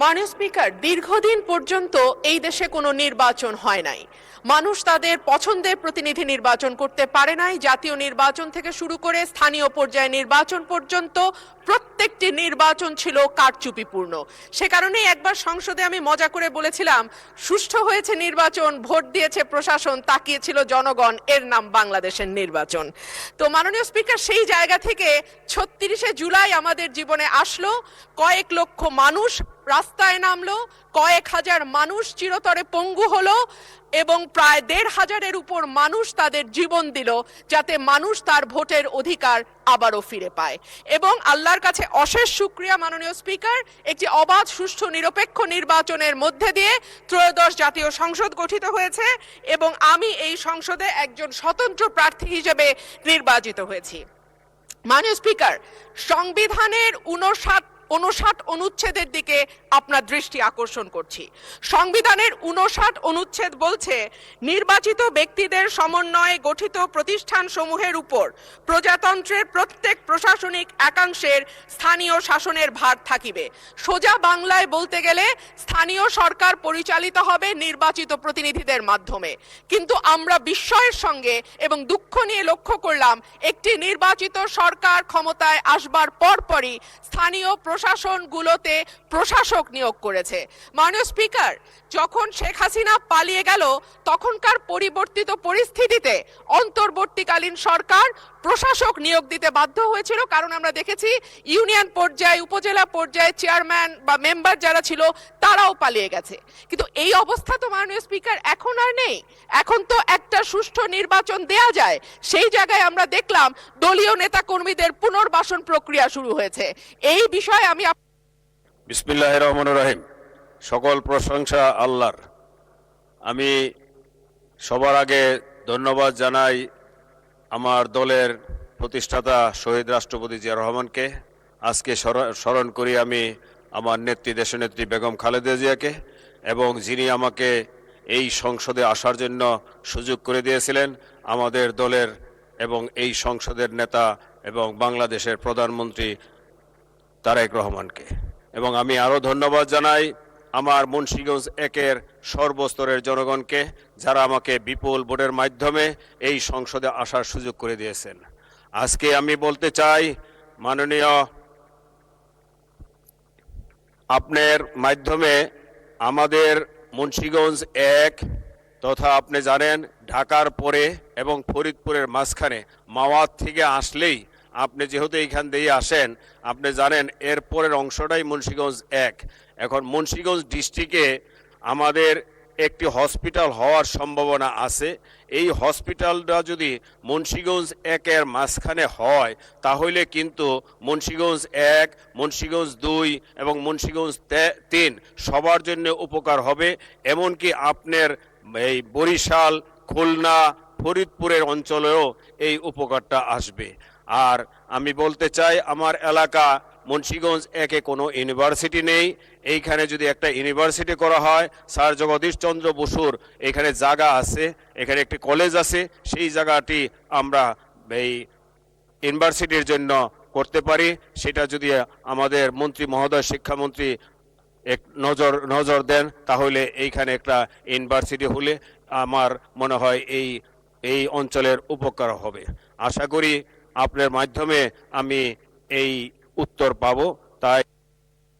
মাননীয় স্পিকার, দীর্ঘদিন পর্যন্ত এই দেশে কোনো নির্বাচন হয় নাই। মানুষ তাদের পছন্দের প্রতিনিধি নির্বাচন করতে পারে নাই। জাতীয় নির্বাচন থেকে শুরু করে স্থানীয় পর্যায়ে নির্বাচন পর্যন্ত প্রত্যেকটি নির্বাচন ছিল কারচুপিপূর্ণ। সে কারণেই একবার সংসদে আমি মজা করে বলেছিলাম, সুষ্ঠু হয়েছে নির্বাচন, ভোট দিয়েছে প্রশাসন, তাকিয়েছিল জনগণ, এর নাম বাংলাদেশের নির্বাচন। তো মাননীয় স্পিকার, সেই জায়গা থেকে ৩৬শে জুলাই আমাদের জীবনে আসলো, কয়েক লক্ষ মানুষ রাস্তায় নামলো, কয়েক হাজার মানুষ চিরতরে পঙ্গু হলো এবং প্রায় ১৫০০-এর উপর মানুষ তাদের জীবন দিল যাতে মানুষ তার ভোটের অধিকার আবারও ফিরে পায়। এবং আল্লাহর কাছে অশেষ শুকরিয়া মাননীয় স্পিকার, একটি অবাধ, সুষ্ঠু, নিরপেক্ষ নির্বাচনের মধ্যে দিয়ে ত্রয়োদশ জাতীয় সংসদ গঠিত হয়েছে এবং আমি এই সংসদে একজন স্বতন্ত্র প্রার্থী হিসেবে নির্বাচিত হয়েছি। মাননীয় স্পিকার, সংবিধানের ৫৯ অনুচ্ছেদের দিকে আপনার দৃষ্টি আকর্ষণ করছি। সংবিধানের ৫৯ অনুচ্ছেদ বলছে, নির্বাচিত ব্যক্তিদের সমন্বয়ে গঠিত প্রতিষ্ঠান সমূহের উপর প্রজাতন্ত্রের প্রত্যেক প্রশাসনিক একাংশের স্থানীয় শাসনের ভার থাকিবে। সোজা বাংলায় বলতে গেলে স্থানীয় সরকার পরিচালিত হবে নির্বাচিত প্রতিনিধিদের মাধ্যমে। কিন্তু আমরা বিস্ময়ের সঙ্গে এবং দুঃখ নিয়ে লক্ষ্য করলাম, একটি নির্বাচিত সরকার ক্ষমতায় আসবার পরপরই স্থানীয় প্রশাসনগুলোতে প্রশাসক নিয়োগ করেছে। মাননীয় স্পিকার, যখন শেখ হাসিনা পালিয়ে গেল তখনকার পরিবর্তিত পরিস্থিতিতে অন্তর্বর্তীকালীন সরকার প্রশাসক নিয়োগ দিতে বাধ্য হয়েছিল, কারণ আমরা দেখেছি ইউনিয়ন পর্যায়ে, উপজেলা পর্যায়ে চেয়ারম্যান বা মেম্বার যারা ছিল তারাও পালিয়ে গেছে। কিন্তু এই অবস্থা তো মাননীয় স্পিকার এখন আর নেই। এখন তো একটা সুষ্ঠু নির্বাচন দেয়া যায়। সেই জায়গায় আমরা দেখলাম দলীয় নেতাকর্মীদের পুনর্বাসন প্রক্রিয়া শুরু হয়েছে। এই বিষয়ে আমি বিসমিল্লাহির রহমানির রহিম। সকল প্রশংসা আল্লাহর। আমি সবার আগে ধন্যবাদ জানাই আমার দলের প্রতিষ্ঠাতা শহীদ রাষ্ট্রপতি জিয়া রহমানকে। আজকে স্মরণ করি আমি আমার নেত্রী, দেশনেত্রী বেগম খালেদা জিয়াকে, এবং যিনি আমাকে এই সংসদে আসার জন্য সুযোগ করে দিয়েছিলেন, আমাদের দলের এবং এই সংসদের নেতা এবং বাংলাদেশের প্রধানমন্ত্রী তারেক রহমানকে। এবং আমি আরও ধন্যবাদ জানাই আমার মুন্সিগঞ্জ একের সর্বস্তরের জনগণকে, যারা আমাকে বিপুল ভোটের মাধ্যমে এই সংসদে আসার সুযোগ করে দিয়েছেন। আজকে আমি বলতে চাই, মাননীয় আপনার মাধ্যমে আমাদের মুন্সিগঞ্জ এক তথা আপনি জানেন ঢাকার পরে এবং ফরিদপুরের মাঝখানে মাওয়াত থেকে আসলেই, আপনি যেহেতু এইখান দিয়ে আসেন, আপনি জানেন এর পরের অংশটাই মুন্সিগঞ্জ এক। এখন মুন্সিগঞ্জ ডিস্ট্রিক্টে আমাদের একটি হসপিটাল হওয়ার সম্ভাবনা আছে। এই হসপিটালটা যদি মুন্সিগঞ্জ একের মাঝখানে হয় তাহলে কিন্তু মুন্সিগঞ্জ এক, মুন্সিগঞ্জ দুই এবং মুন্সিগঞ্জ তিন সবার জন্য উপকার হবে। এমনকি আপনার এই বরিশাল, খুলনা, ফরিদপুরের অঞ্চলেও এই উপকারটা আসবে। আর আমি বলতে চাই, আমার এলাকা মুন্সিগঞ্জ একে কোনো ইউনিভার্সিটি নেই। এইখানে যদি একটা ইউনিভার্সিটি করা হয়, স্যার জগদীশ চন্দ্র বসুর এখানে জায়গা আছে, এখানে একটি কলেজ আছে, সেই জায়গাটি আমরা এই ইউনিভার্সিটির জন্য করতে পারি। সেটা যদি আমাদের মন্ত্রী মহোদয়, শিক্ষামন্ত্রী এক নজর দেন, তাহলে এইখানে একটা ইউনিভার্সিটি হলে আমার মনে হয় এই অঞ্চলের উপকার হবে। আশা করি আপনার মাধ্যমে আমি এই উত্তর পাবো। তাই